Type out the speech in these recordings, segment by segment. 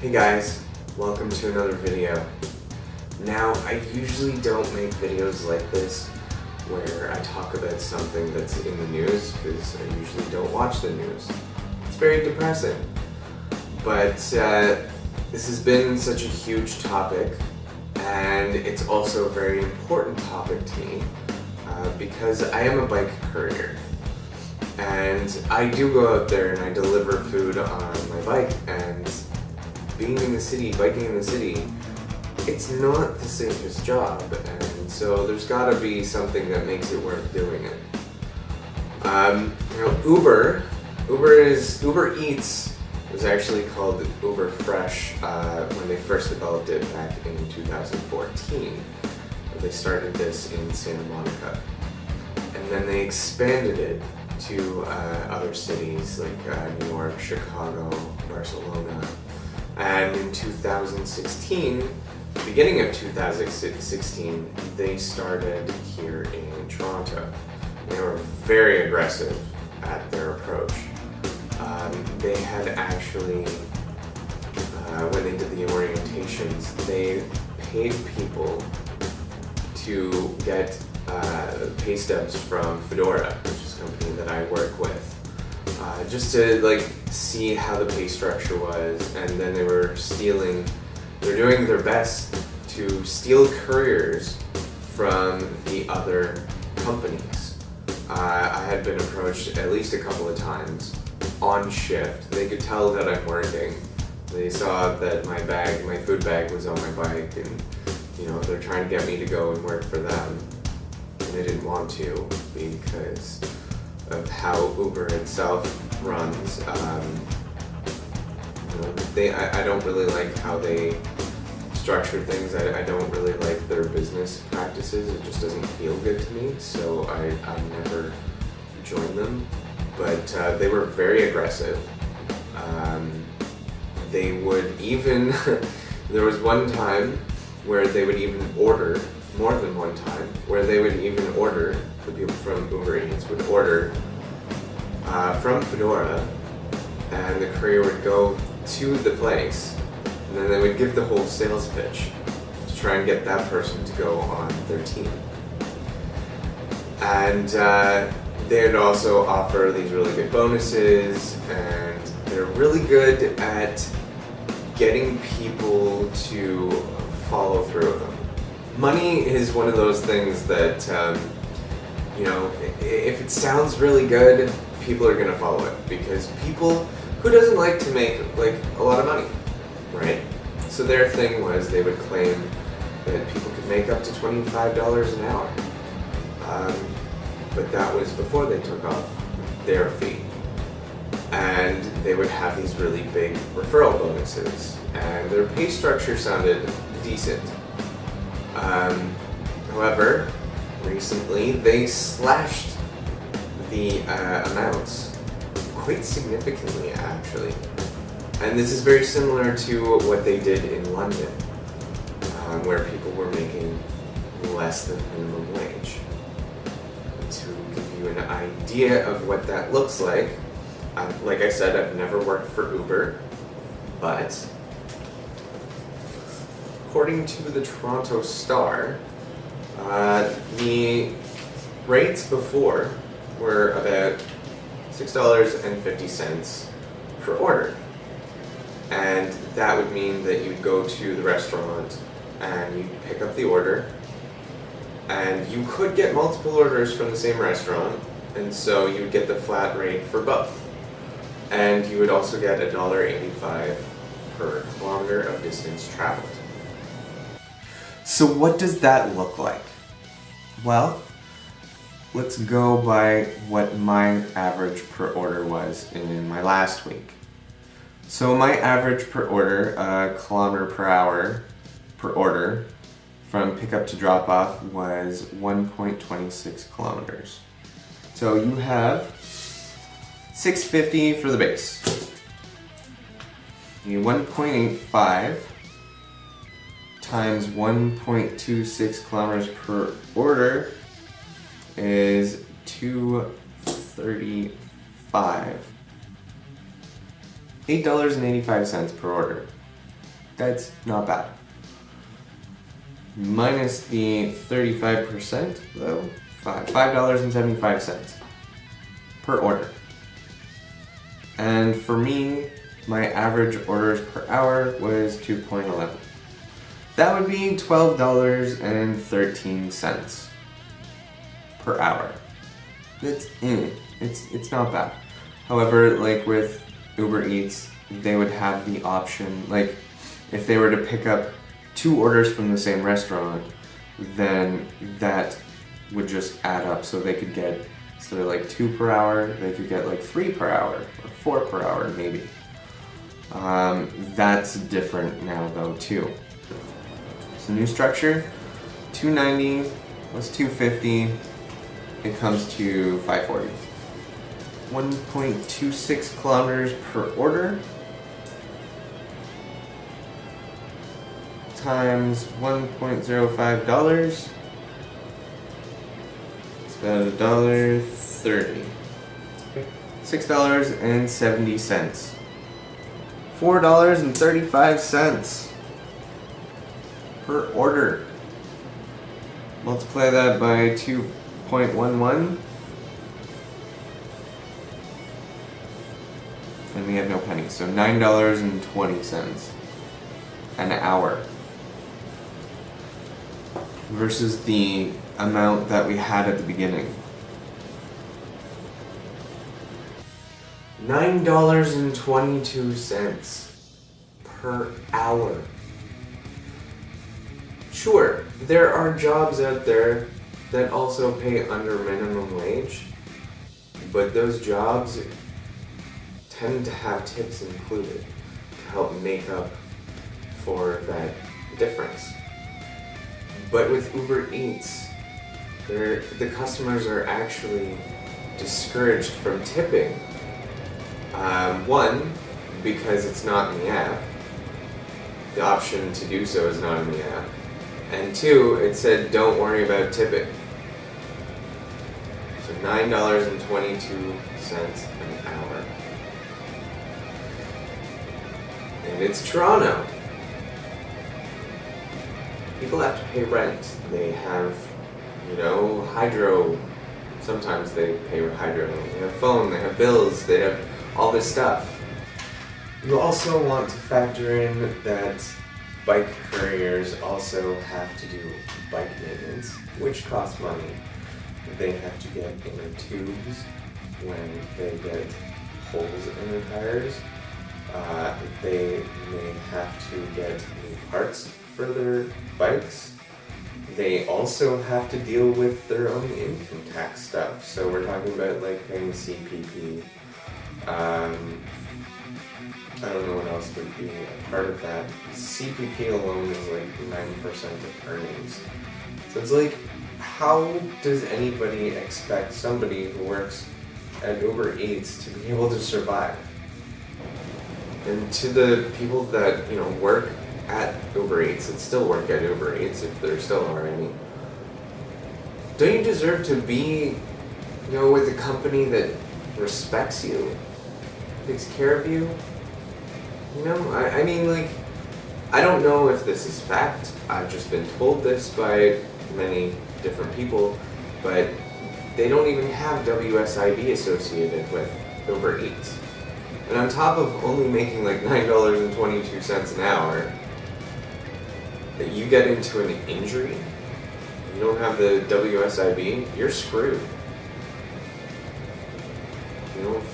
Hey guys, welcome to another video. Now, I usually don't make videos like this where I talk about something that's in the news because I usually don't watch the news. It's very depressing. But this has been such a huge topic, and it's also a very important topic to me because I am a bike courier. And I do go out there and I deliver food on my bike, and being in the city, biking in the city, it's not the safest job, and so there's got to be something that makes it worth doing it. Uber Eats was actually called Uber Fresh when they first developed it back in 2014. They started this in Santa Monica, and then they expanded it to other cities like New York, Chicago, Barcelona. And in 2016, beginning of 2016, they started here in Toronto. They were very aggressive at their approach. They had actually, when they did the orientations, they paid people to get pay stubs from Fedora, which is a company that I work with. Just to see how the pay structure was, and then they're doing their best to steal couriers from the other companies. I had been approached at least a couple of times on shift. They could tell that I'm working. They saw that my food bag was on my bike, and they're trying to get me to go and work for them. And they didn't want to because of how Uber itself runs. I don't really like how they structure things. I don't really like their business practices. It just doesn't feel good to me, so I never joined them. But they were very aggressive. They would even, there was one time where they would even order, more than one time, where they would even order, the people from Uber Eats would order from Fedora, and the courier would go to the place, and then they would give the whole sales pitch to try and get that person to go on their team. And they would also offer these really good bonuses, and they're really good at getting people to follow through with them. Money is one of those things that, if it sounds really good, people are gonna follow it, because who doesn't like to make a lot of money, right? So their thing was they would claim that people could make up to $25 an hour, but that was before they took off their fee. And they would have these really big referral bonuses, and their pay structure sounded decent. However, recently they slashed the amounts quite significantly, actually. And this is very similar to what they did in London, where people were making less than minimum wage. To give you an idea of what that looks like I said, I've never worked for Uber, but according to the Toronto Star, the rates before were about $6.50 per order. And that would mean that you'd go to the restaurant and you'd pick up the order, and you could get multiple orders from the same restaurant, and so you would get the flat rate for both. And you would also get $1.85 per kilometer of distance traveled. So what does that look like? Well, let's go by what my average per order was in my last week. So my average per order, kilometer per hour per order, from pickup to drop off was 1.26 kilometers. So you have $6.50 for the base. You 1.85 times 1.26 kilometers per order is $2.35. $8.85 per order. That's not bad. Minus the 35% though, $5.75 per order. And for me, my average orders per hour was 2.11. That would be $12.13 per hour. It's not bad. However, like with Uber Eats, they would have the option, like if they were to pick up 2 orders from the same restaurant, then that would just add up. So they could get, instead of like 2 per hour, they could get like 3 per hour or 4 per hour maybe. That's different now though too. So new structure, 290 plus 250, it comes to 540. 1.26 kilometers per order times $1.05. It's about $1.30. $6.70. $4.35 per order. Multiply that by 2.11. And we have no pennies, so $9.20 an hour. Versus the amount that we had at the beginning. $9.22 per hour. Sure, there are jobs out there that also pay under minimum wage, but those jobs tend to have tips included to help make up for that difference. But with Uber Eats, the customers are actually discouraged from tipping. One, because it's not in the app. The option to do so is not in the app. And 2, it said don't worry about tipping. So $9.22 an hour. And it's Toronto. People have to pay rent. They have, hydro. Sometimes they pay hydro. They have phone, they have bills, they have all this stuff. You also want to factor in that bike couriers also have to do bike maintenance, which costs money. They have to get inner tubes when they get holes in their tires. They may have to get new parts for their bikes. They also have to deal with their own income tax stuff. So we're talking about like paying CPP. I don't know what else would be a part of that. CPP alone is like 90% of earnings. So it's like, how does anybody expect somebody who works at Uber Eats to be able to survive? And to the people that, work at Uber Eats and still work at Uber Eats, if there still are any, don't you deserve to be, with a company that respects you, takes care of you? I mean, I don't know if this is fact. I've just been told this by many different people, but they don't even have WSIB associated with Uber Eats. And on top of only making like $9.22 an hour, that you get into an injury, you don't have the WSIB, you're screwed.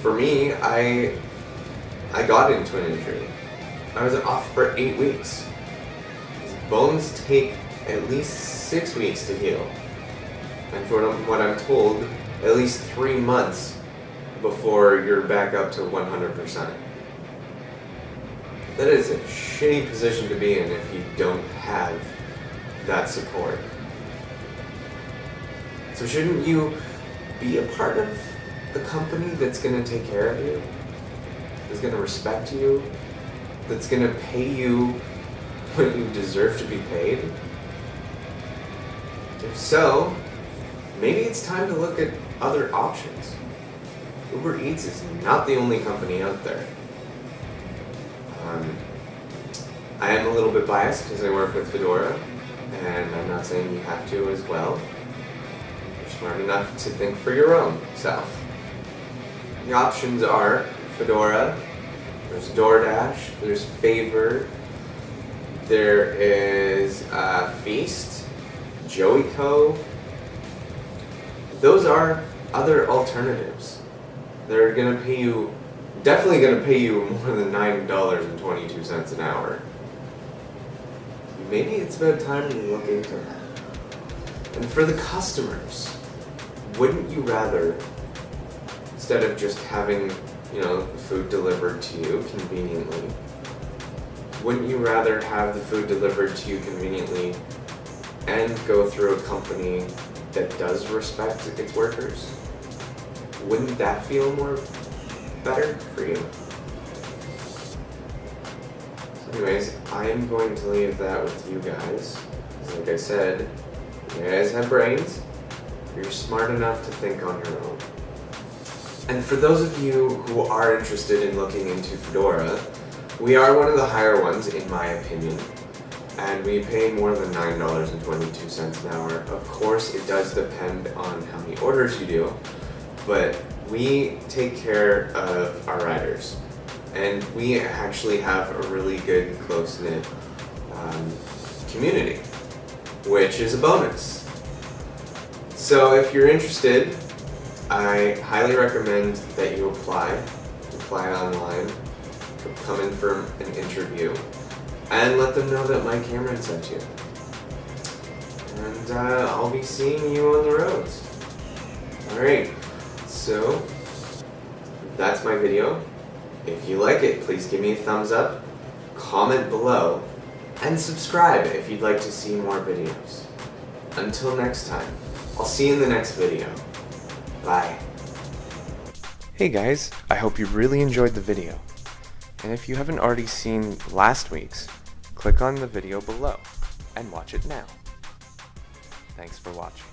For me, I got into an injury. I was off for 8 weeks. Bones take at least 6 weeks to heal. And from what I'm told, at least 3 months before you're back up to 100%. That is a shitty position to be in if you don't have that support. So shouldn't you be a part of a company that's going to take care of you, that's going to respect you, that's going to pay you what you deserve to be paid? If so, maybe it's time to look at other options. Uber Eats is not the only company out there. I am a little bit biased because I work with Fedora, and I'm not saying you have to as well. You're smart enough to think for your own self. The options are Fedora, there's DoorDash, there's Favor, there is Feast, Joeyco. Those are other alternatives. They're definitely gonna pay you more than $9.22 an hour. Maybe it's about time to look into that. And for the customers, wouldn't you rather, instead of just having, food delivered to you conveniently, wouldn't you rather have the food delivered to you conveniently and go through a company that does respect its workers? Wouldn't that feel better for you? So anyways, I am going to leave that with you guys. Like I said, you guys have brains. You're smart enough to think on your own. And for those of you who are interested in looking into Fedora, we are one of the higher ones in my opinion, and we pay more than $9.22 an hour. Of course, it does depend on how many orders you do, but we take care of our riders, and we actually have a really good, close-knit community, which is a bonus. So if you're interested, I highly recommend that you apply online, come in for an interview, and let them know that Mike Cameron sent you. And I'll be seeing you on the roads. Alright, so that's my video. If you like it, please give me a thumbs up, comment below, and subscribe if you'd like to see more videos. Until next time, I'll see you in the next video. Bye. Hey guys, I hope you really enjoyed the video. And if you haven't already seen last week's, click on the video below and watch it now. Thanks for watching.